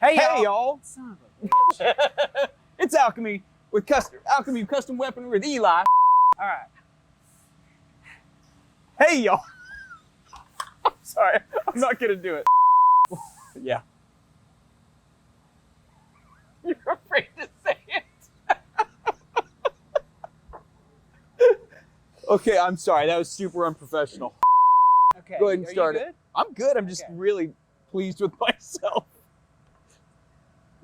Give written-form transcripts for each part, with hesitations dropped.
Hey y'all! Son of a bitch. It's Alchemy with custom weaponry with Eli. All right. Hey y'all! I'm sorry, I'm not gonna do it. Yeah. You're afraid to say it. Okay, I'm sorry. That was super unprofessional. Okay. Go ahead and start Are you it. I'm good. I'm just Okay. really pleased with myself,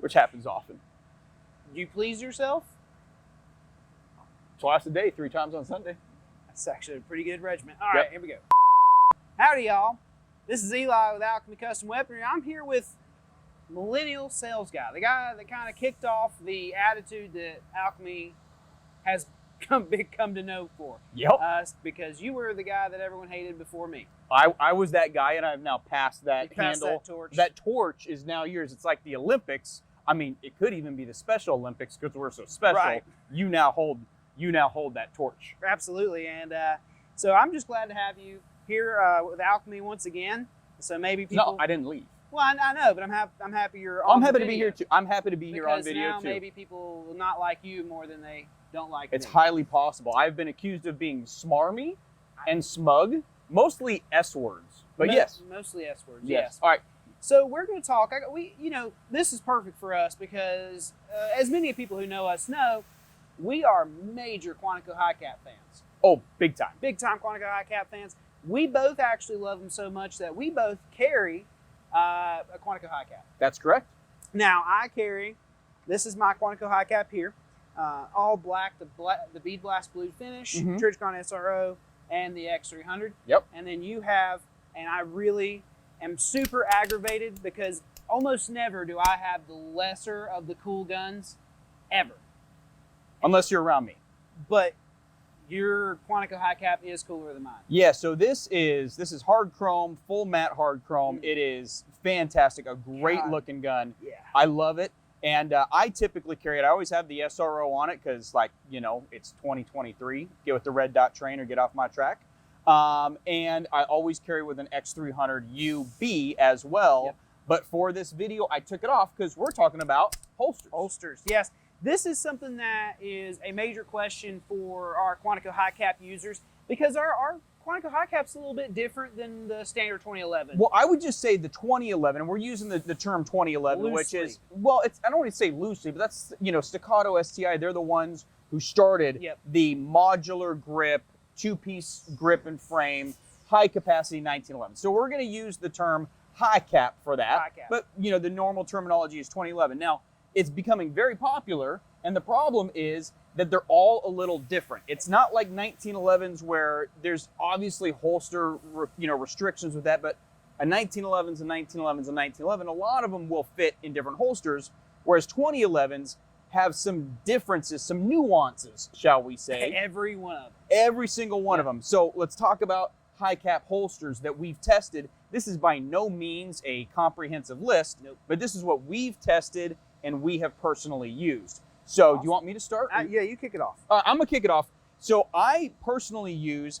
which happens often. good? You please yourself? Twice a day, 3 times on Sunday. That's actually a pretty good regimen. All Yep. right, here we go. Howdy, y'all. This is Eli with Alchemy Custom Weaponry. I'm here with Millennial Sales Guy, the guy that kind of kicked off the attitude that Alchemy has come to know for Yep. us, because you were the guy that everyone hated before me. I was that guy, and I've now passed that You passed handle. that torch. That torch is now yours. It's like the Olympics. I mean, it could even be the Special Olympics because we're so special. Right. You now hold that torch. Absolutely, and so I'm just glad to have you here with Alchemy once again. So maybe people. No, I didn't leave. Well, I know, but I'm happy you're on. I'm happy the to be video, here too. I'm happy to be here on because video now too. maybe people will not like you more than they don't like It's me. highly possible. I've been accused of being smarmy and smug, mostly S words. But yes. Mostly S words. Yes. Yes. All right. So we're going to talk. This is perfect for us because, as many people who know us know, we are major Quantico HiCap fans. Oh, big time. Big time Quantico HiCap fans. We both actually love them so much that we both carry a Quantico HiCap. That's correct. Now I carry. This is my Quantico HiCap here, all black, the bead blast blue finish, Mhm. Trijicon SRO, and the X300. Yep. And then you have, and I really am super aggravated because almost never do I have the lesser of the cool guns, ever. Unless you're around me. But your Quantico HiCap is cooler than mine. Yeah, so this is hard chrome, full matte hard chrome. Mm. It is fantastic, a great God. looking gun. Yeah. I love it. And I typically carry it. I always have the SRO on it because, like, it's 2023. Get with the red dot train or get off my track. And I always carry with an X300 UB as well. Yep. But for this video, I took it off because we're talking about holsters. Holsters, yes. This is something that is a major question for our Quantico HiCap users because our Quantico HiCap's a little bit different than the standard 2011. Well, I would just say the 2011, and we're using the term 2011, which Loosely. is, well, I don't want to say loosely, but that's, Staccato STI, they're the ones who started Yep. the modular grip, 2-piece grip and frame, high capacity 1911. So we're going to use the term high cap for that. High cap. But, the normal terminology is 2011. Now, it's becoming very popular, and the problem is that they're all a little different. It's not like 1911s where there's obviously holster, restrictions with that, but a 1911's, a 1911's, a 1911, a lot of them will fit in different holsters, whereas 2011s have some differences, some nuances, shall we say. Every one of them. Every single one of them. So let's talk about high cap holsters that we've tested. This is by no means a comprehensive list, Nope. but this is what we've tested and we have personally used. So Awesome. do you want me to start? Yeah, you kick it off. I'm gonna kick it off. So I personally use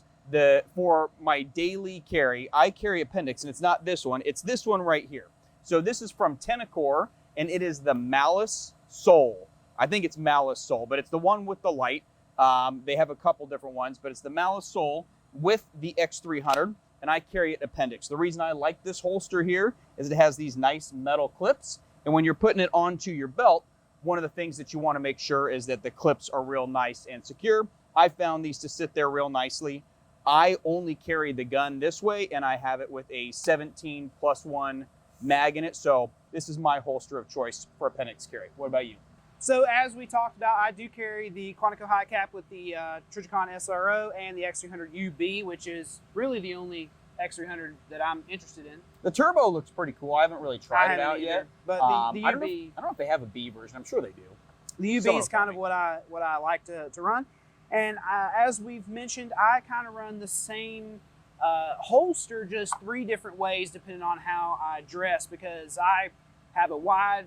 for my daily carry, I carry Appendix, and it's not this one, it's this one right here. So this is from Tenacor, and it is the Malice Soul. I think it's Malice Soul, but it's the one with the light. They have a couple different ones, but it's the Malice Soul with the X300, and I carry it Appendix. The reason I like this holster here is it has these nice metal clips, and when you're putting it onto your belt, one of the things that you want to make sure is that the clips are real nice and secure. I found these to sit there real nicely. I only carry the gun this way, and I have it with a 17+1 mag in it, so this is my holster of choice for Appendix carry. What about you? So as we talked about, I do carry the Quantico HiCap with the Trijicon SRO and the X300 UB, which is really the only X300 that I'm interested in. The turbo looks pretty cool. I haven't really tried it haven't out either, yet. but the I UB, don't know if they have a B version. I'm sure they do. the Some UB are is kind of funny. what I like to run. And as we've mentioned, I kind of run the same holster, just 3 different ways depending on how I dress, because I have a wide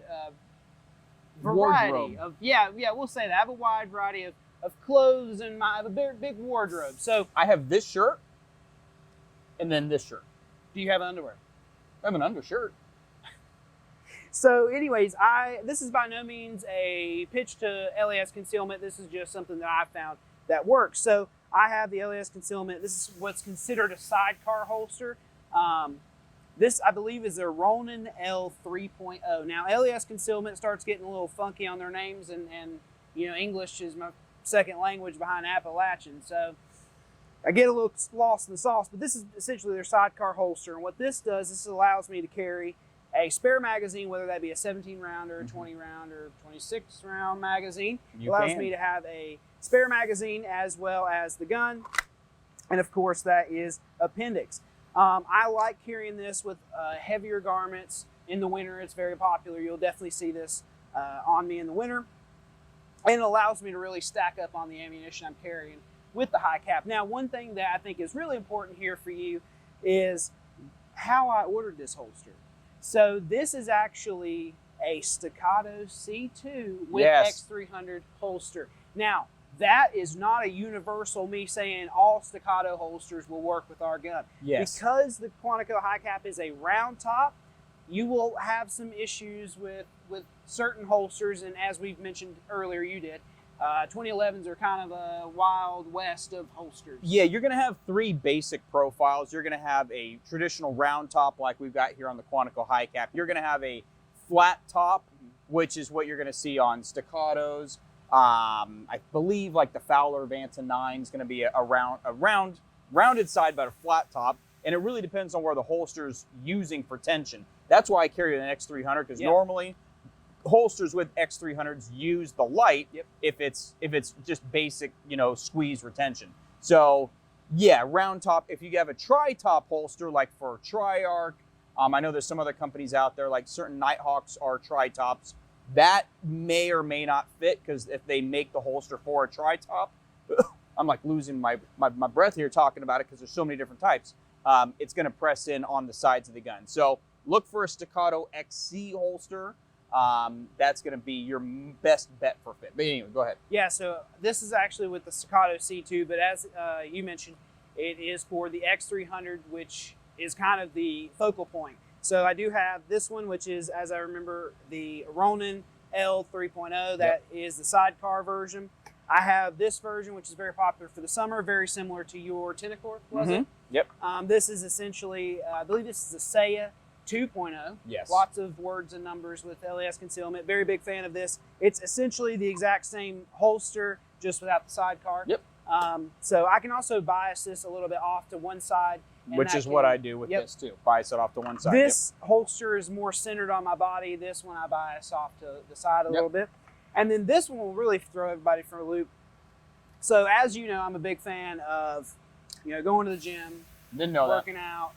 variety Wardrobe. of, we'll say that. I have a wide variety of clothes, and I have a big wardrobe. So I have this shirt and then this shirt. do you have underwear? I have an undershirt. So anyways, this is by no means a pitch to LAS concealment. This is just something that I found that works. So I have the LAS concealment. This is what's considered a sidecar holster. This, I believe, is a Ronin L 3.0. Now, LAS concealment starts getting a little funky on their names, and you know, English is my second language behind Appalachian, so I get a little lost in the sauce. But this is essentially their sidecar holster, and what this does, this allows me to carry a spare magazine, whether that be a 17 round or a 20 round or 26 round magazine. Allows me to have a spare magazine as well as the gun, and of course that is Appendix. I like carrying this with heavier garments in the winter. It's very popular. You'll definitely see this on me in the winter, and it allows me to really stack up on the ammunition I'm carrying with the HiCap. Now, one thing that I think is really important here for you is how I ordered this holster. So this is actually a Staccato C2 with X300 holster. Now, that is not a universal me saying all Staccato holsters will work with our gun. Yes. Because the Quantico HiCap is a round top, you will have some issues with certain holsters, and as we've mentioned earlier, you did. 2011s are kind of a wild west of holsters. Yeah, you're going to have three basic profiles. You're going to have a traditional round top like we've got here on the Quantico HiCap. You're going to have a flat top, which is what you're going to see on Staccatos. I believe like the Fowler Vanta 9 is going to be a rounded side but a flat top, and it really depends on where the holster's using for tension. That's why I carry an X300, because normally holsters with X300s use the light if it's just basic, you know, squeeze retention. So yeah, round top. If you have a tri-top holster like for Tri-Arc, I know there's some other companies out there, like certain Nighthawks are tri-tops. That may or may not fit, because if they make the holster for a tri-top, I'm like losing my breath here talking about it because there's so many different types. It's going to press in on the sides of the gun. So look for a Staccato XC holster. That's going to be your best bet for fit. But anyway, go ahead. Yeah, so this is actually with the Staccato C2, but as you mentioned, it is for the X300, which is kind of the focal point. So I do have this one, which is, as I remember, the Ronin L 3.0. That is the sidecar version. I have this version, which is very popular for the summer, very similar to your Tenacor, was it? Yep. This is essentially, I believe this is a Saya 2.0. Yes. Lots of words and numbers with LAS concealment. Very big fan of this. It's essentially the exact same holster, just without the sidecar. Yep. So I can also bias this a little bit off to one side. Which is what I do with this too. Bias it off to one side. This holster is more centered on my body. This one I bias off to the side a little bit. And then this one will really throw everybody for a loop. So as you know, I'm a big fan of, you know, going to the gym, working out,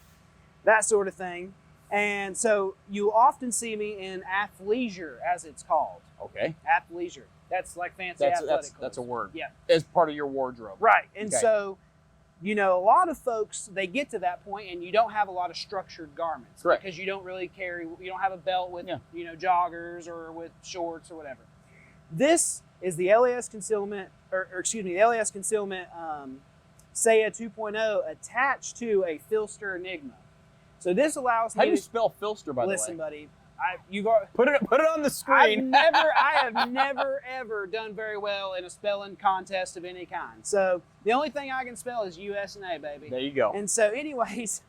that sort of thing. And so you often see me in athleisure, as it's called. Okay. Athleisure. That's like fancy athletic. That's a word. Yeah. As part of your wardrobe. Right. And so, you know, a lot of folks, they get to that point and you don't have a lot of structured garments. Correct. Because you don't really carry, you don't have a belt with, you know, joggers or with shorts or whatever. This is the LAS concealment, or excuse me, the LAS concealment Saya 2.0 attached to a Filster Enigma. So this allows me How do you spell Filster, by the way? Listen, buddy. You got put it on the screen. I have never ever done very well in a spelling contest of any kind. So the only thing I can spell is US&A, baby. There you go. And so, anyways,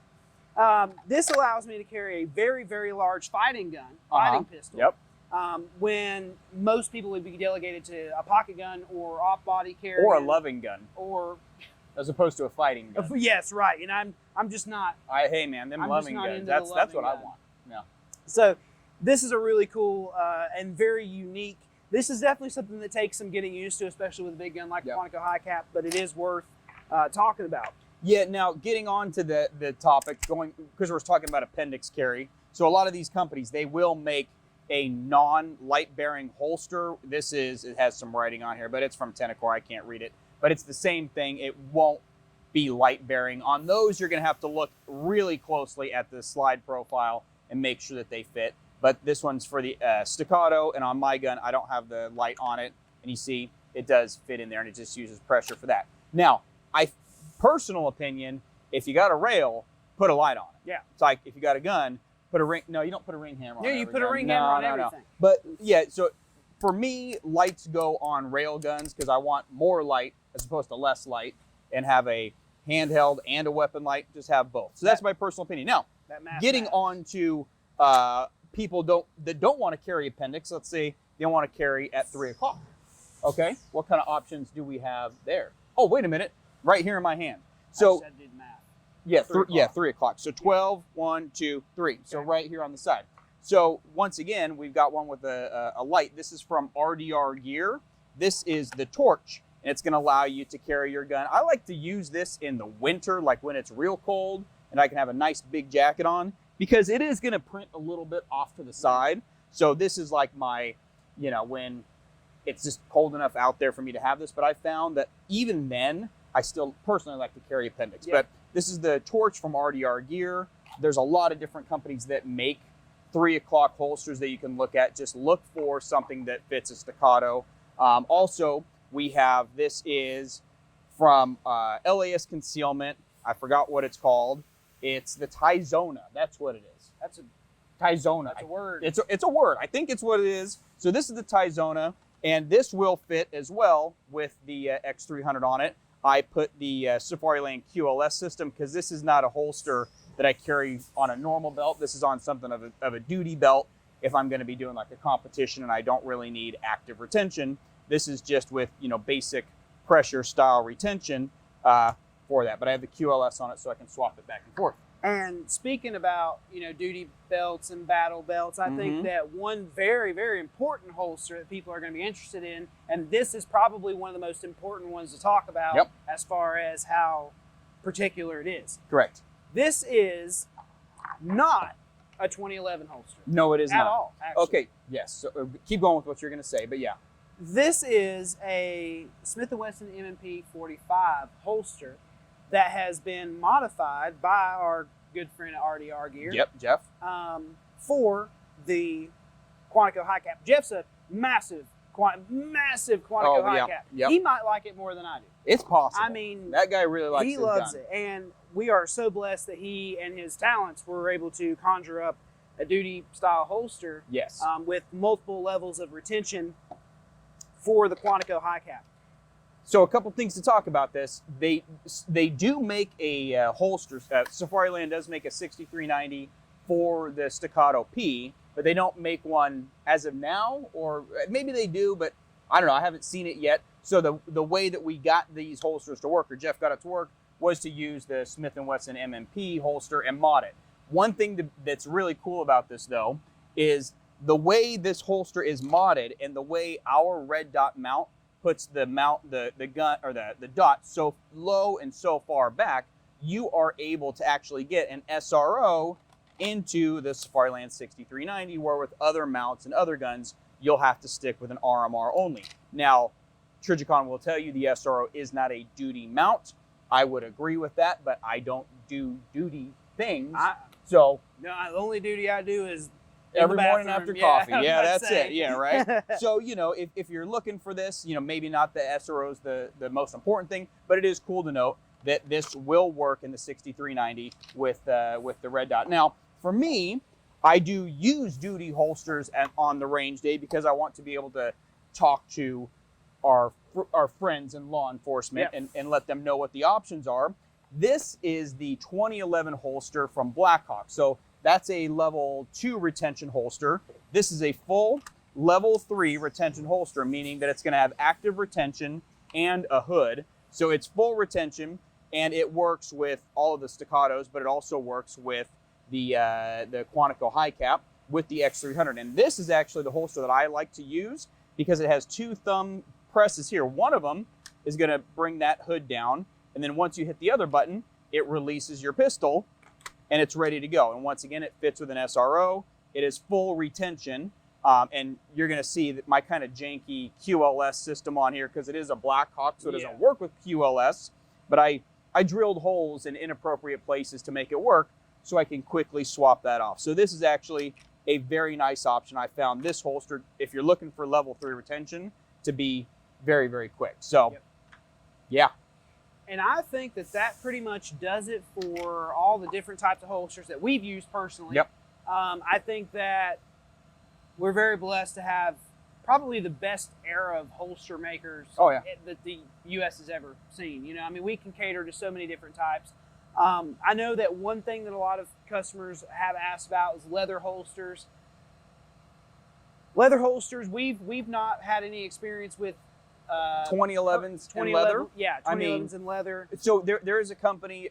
this allows me to carry a very, very large fighting gun, fighting pistol. Yep. When most people would be delegated to a pocket gun or off-body carry, or a loving gun, or as opposed to a fighting gun. Yes, right. And I'm just not. Hey man, them loving guns. That's what I want. Yeah. So this is a really cool and very unique. This is definitely something that takes some getting used to, especially with a big gun like the Quantico HiCap, but it is worth talking about. Yeah, now getting on to the topic, because we're talking about appendix carry. So a lot of these companies, they will make a non-light bearing holster. It has some writing on here, but it's from Tenacor, I can't read it. But it's the same thing, it won't be light bearing. On those, you're gonna have to look really closely at the slide profile and make sure that they fit. But this one's for the Staccato, and on my gun, I don't have the light on it. And you see, it does fit in there, and it just uses pressure for that. Now, personal opinion, if you got a rail, put a light on it. Yeah. It's like, if you got a gun, Put a ring. No, you don't put a ring hammer on Yeah, you every put a gun. ring No, hammer on no, no. everything. But yeah, so for me, lights go on rail guns because I want more light as opposed to less light, and have a handheld and a weapon light. Just have both. So that's my personal opinion. Now, getting on to people that don't want to carry appendix. Let's say they want to carry at 3 o'clock. Okay, what kind of options do we have there? Oh, wait a minute, right here in my hand. So I did math. yeah, 3 o'clock. So 12, 1, 2, 3. So right here on the side. So once again, we've got one with a light. This is from RDR Gear. This is the torch, and it's going to allow you to carry your gun. I like to use this in the winter, like when it's real cold, and I can have a nice big jacket on, because it is going to print a little bit off to the side. So this is like my, when it's just cold enough out there for me to have this. But I found that even then, I still personally like to carry appendix. But this is the torch from RDR Gear. There's a lot of different companies that make 3 o'clock holsters that you can look at. Just look for something that fits a staccato. Also, we have, this is from LAS Concealment. I forgot what it's called. It's the Tizona. That's what it is. That's a Tizona. That's a word. It's a word. I think it's what it is. So this is the Tizona, and this will fit as well with the X300 on it. I put the Safariland QLS system because this is not a holster that I carry on a normal belt. This is on something of a duty belt if I'm going to be doing like a competition and I don't really need active retention. This is just with basic pressure style retention for that. But I have the QLS on it so I can swap it back and forth. And speaking about duty belts and battle belts, I think that one very, very important holster that people are going to be interested in, and this is probably one of the most important ones to talk about as far as how particular it is. Correct. This is not a 2011 holster. No, it is at not. all. Actually. Okay. Yes. So keep going with what you're going to say, but yeah. This is a Smith & Wesson M&P 45 holster that has been modified by our good friend at RDR Gear. Yep, Jeff. For the Quantico HiCap. Jeff's a massive Quantico HiCap. Yep. He might like it more than I do. It's possible. I mean, that guy really likes he his loves gun. it. And we are so blessed that he and his talents were able to conjure up a duty style holster with multiple levels of retention for the Quantico HiCap. So a couple things to talk about this. They do make a holster. Safariland does make a 6390 for the Staccato P, but they don't make one as of now, or maybe they do, but I don't know. I haven't seen it yet. So the way that we got these holsters to work, or Jeff got it to work, was to use the Smith & Wesson MMP holster and mod it. One thing that's really cool about this, though, is the way this holster is modded and the way our red dot mount puts the gun or the dot so low and so far back, you are able to actually get an SRO into the Safariland 6390, where with other mounts and other guns, you'll have to stick with an RMR only. Now, Trijicon will tell you the SRO is not a duty mount. I would agree with that, but I don't do duty things. No, the only duty I do is every morning after coffee. Yeah, that's it. Yeah, right. So, if you're looking for this, maybe not the SRO is the most important thing, but it is cool to note that this will work in the 6390 with the red dot. Now, for me, I do use duty holsters on the range day because I want to be able to talk to our friends in law enforcement and let them know what the options are. This is the 2011 holster from Blackhawk. So that's a level 2 retention holster. This is a full level 3 retention holster, meaning that it's going to have active retention and a hood. So it's full retention, and it works with all of the staccatos, but it also works with the Quantico HiCap with the X300. And this is actually the holster that I like to use because it has 2 thumb presses here. One of them is going to bring that hood down, and then once you hit the other button, it releases your pistol, and it's ready to go. And once again, it fits with an SRO. It is full retention, and you're going to see that my kind of janky QLS system on here, because it is a Blackhawk, so it doesn't work with QLS, but I drilled holes in inappropriate places to make it work, so I can quickly swap that off. So this is actually a very nice option. I found this holster, if you're looking for level 3 retention, to be very, very quick. So, yeah. And I think that pretty much does it for all the different types of holsters that we've used personally. Yep. I think that we're very blessed to have probably the best era of holster makers that the U.S. has ever seen. You know, I mean, we can cater to so many different types. I know that one thing that a lot of customers have asked about is leather holsters. Leather holsters, we've not had any experience with 2011s in leather. Yeah, 2011s in leather. So there is a company.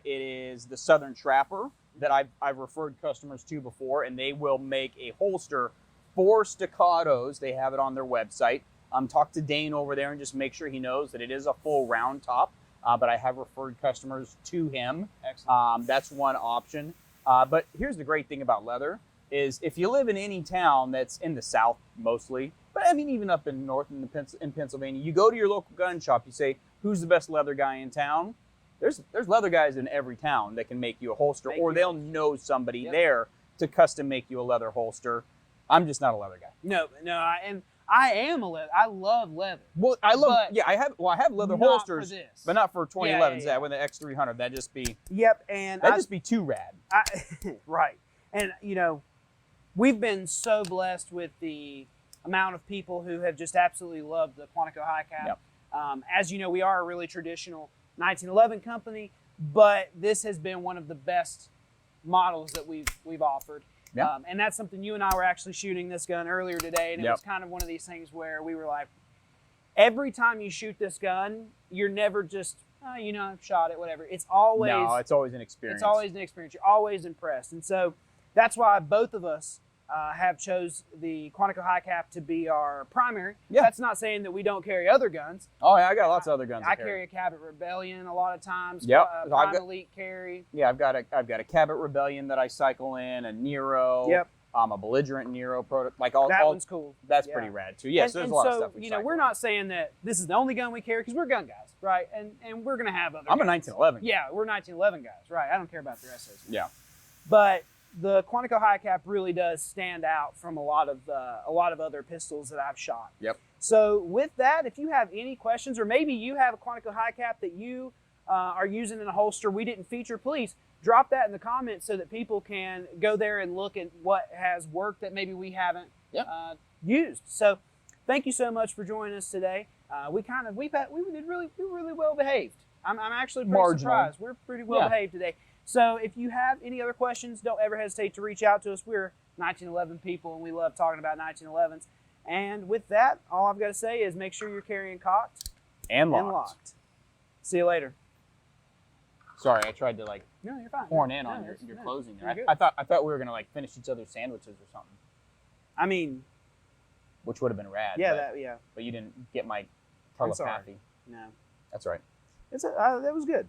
It is the Southern Trapper that I've referred customers to before, and they will make a holster for staccatos. They have it on their website. Talk to Dane over there and just make sure he knows that it is a full round top. But I have referred customers to him. Excellent. That's one option. But here's the great thing about leather is if you live in any town that's in the South mostly, but I mean even up in north in Pennsylvania, you go to your local gun shop, you say, who's the best leather guy in town? There's leather guys in every town that can make you a holster, or they'll know somebody there to custom make you a leather holster. I'm just not a leather guy. No, I am a leather. I love leather. Well, I have leather holsters, but not for 2011s. Yeah. With the X300, that'd just be and that'd just be too rad. Right, and you know, we've been so blessed with the amount of people who have just absolutely loved the Quantico HiCap. Yep. As you know, we are a really traditional 1911 company, but this has been one of the best models that we've offered. Yeah. And that's something you and I were actually shooting this gun earlier today, and it was kind of one of these things where we were like, every time you shoot this gun, you're never just, I've shot it, whatever. It's always it's always an experience. It's always an experience. You're always impressed, and so that's why both of us have chose the Quantico HiCap to be our primary. Yeah. That's not saying that we don't carry other guns. Oh yeah, I got lots of other guns. I carry a Cabot Rebellion a lot of times. Yep. Prime Elite carry. Yeah, I've got a Cabot Rebellion that I cycle in, a Nero. Yep. A belligerent Nero product. That one's cool. That's pretty rad too. Yes, there's a lot of stuff. We're not saying that this is the only gun we carry because we're gun guys, right? And we're gonna have other. I'm guns. a 1911. Yeah, we're 1911 guys, right? I don't care about the rest of us. Yeah. But the Quantico HiCap really does stand out from a lot of other pistols that I've shot. Yep. So with that, if you have any questions, or maybe you have a Quantico HiCap that you are using in a holster we didn't feature, please drop that in the comments so that people can go there and look at what has worked that maybe we haven't used. So thank you so much for joining us today. We were really well behaved. I'm actually pretty surprised. We're pretty well behaved today. So if you have any other questions, don't ever hesitate to reach out to us. We're 1911 people, and we love talking about 1911s. And with that, all I've got to say is make sure you're carrying cocked and locked. See you later. Sorry, I tried to No, you're fine. horn in on your closing there. I thought we were gonna finish each other's sandwiches or something. I mean, which would have been rad. Yeah, But you didn't get my I'm sorry. telepathy. No, That's right. that was good.